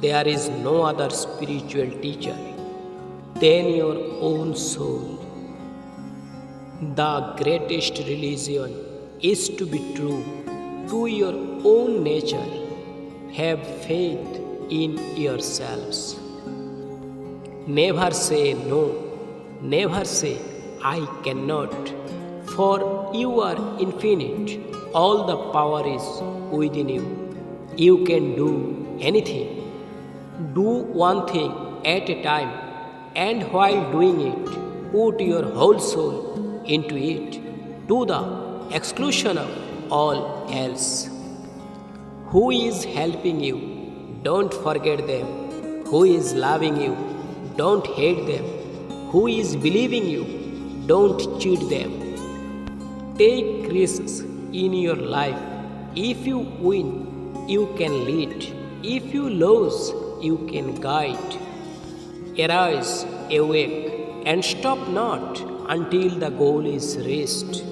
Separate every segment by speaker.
Speaker 1: There is no other spiritual teacher than your own soul. The greatest religion is to be true to your own nature. Have faith in yourselves. Never say no. Never say I cannot. For you are infinite. All the power is within you. You can do anything. Do one thing at a time, and while doing it, put your whole soul into it to the exclusion of all else. Who is helping you? Don't forget them. Who is loving you? Don't hate them. Who is believing you? Don't cheat them. Take risks in your life. If you win, you can lead. If you lose, you can guide. Arise, awake, and stop not until the goal is reached.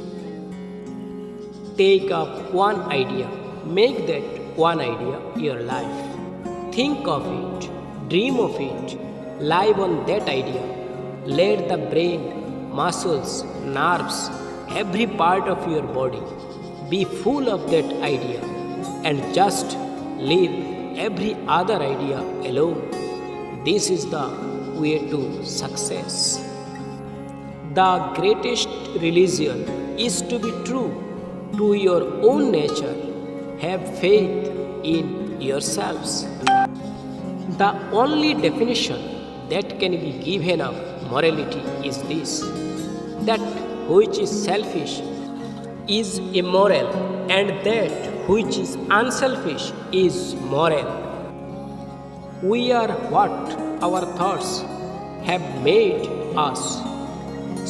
Speaker 1: Take up one idea, make that one idea your life. Think of it, dream of it, live on that idea. Let the brain, muscles, nerves, every part of your body be full of that idea, and just leave every other idea alone. This is the way to success. The greatest religion is to be true to your own nature. Have faith in yourselves. The only definition that can be given of morality is this: that which is selfish is immoral, and that which is unselfish is moral. We are what our thoughts have made us.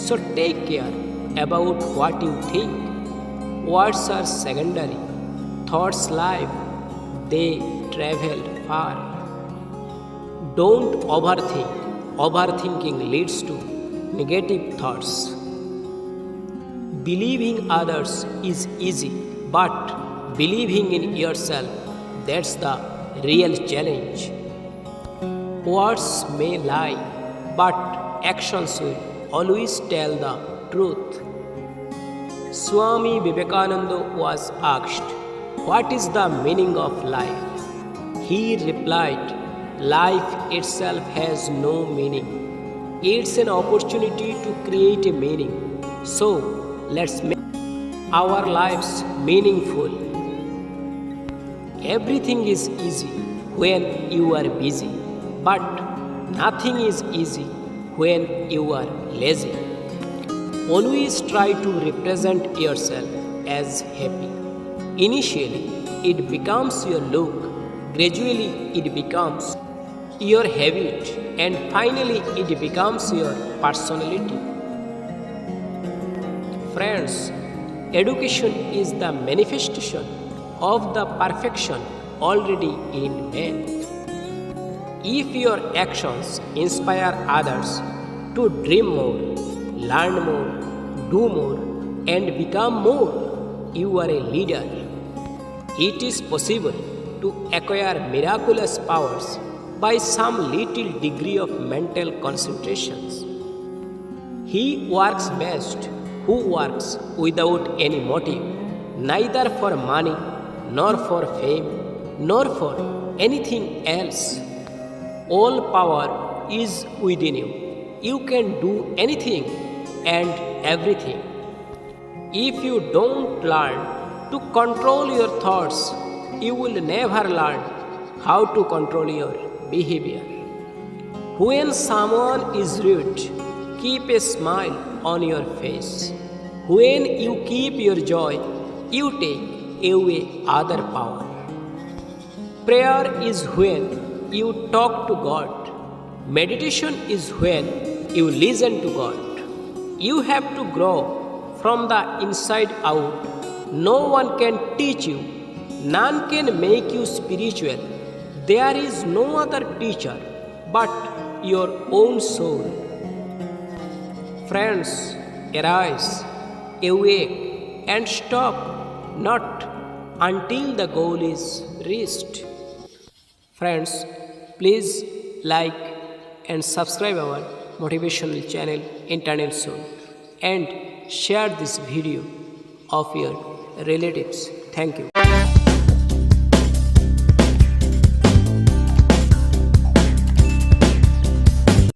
Speaker 1: So take care about what you think. Words are secondary. Thoughts live, they travel far. Don't overthink. Overthinking leads to negative thoughts. Believing others is easy, but believing in yourself, that's the real challenge. Words may lie, but actions will always tell the truth. Swami Vivekananda was asked, "What is the meaning of life?" He replied, "Life itself has no meaning. It's an opportunity to create a meaning. So, let's make our lives meaningful." Everything is easy when you are busy, but nothing is easy when you are lazy. Always try to represent yourself as happy. Initially, it becomes your look, gradually, it becomes your habit, and finally, it becomes your personality. Friends, education is the manifestation of the perfection already in man. If your actions inspire others to dream more, learn more, do more, and become more, you are a leader. It is possible to acquire miraculous powers by some little degree of mental concentration. He works best who works without any motive, neither for money, nor for fame, nor for anything else. All power is within you. You can do anything and everything. If you don't learn to control your thoughts, you will never learn how to control your behavior. When someone is rude, keep a smile on your face. When you keep your joy, you take away other power. Prayer is when you talk to God. Meditation is when you listen to God. You have to grow from the inside out. No one can teach you. None can make you spiritual. There is no other teacher but your own soul. Friends, arise, awake, and stop not until the goal is reached. Friends, Please like and subscribe our motivational channel Internet Soul and share this video of your relatives. Thank you.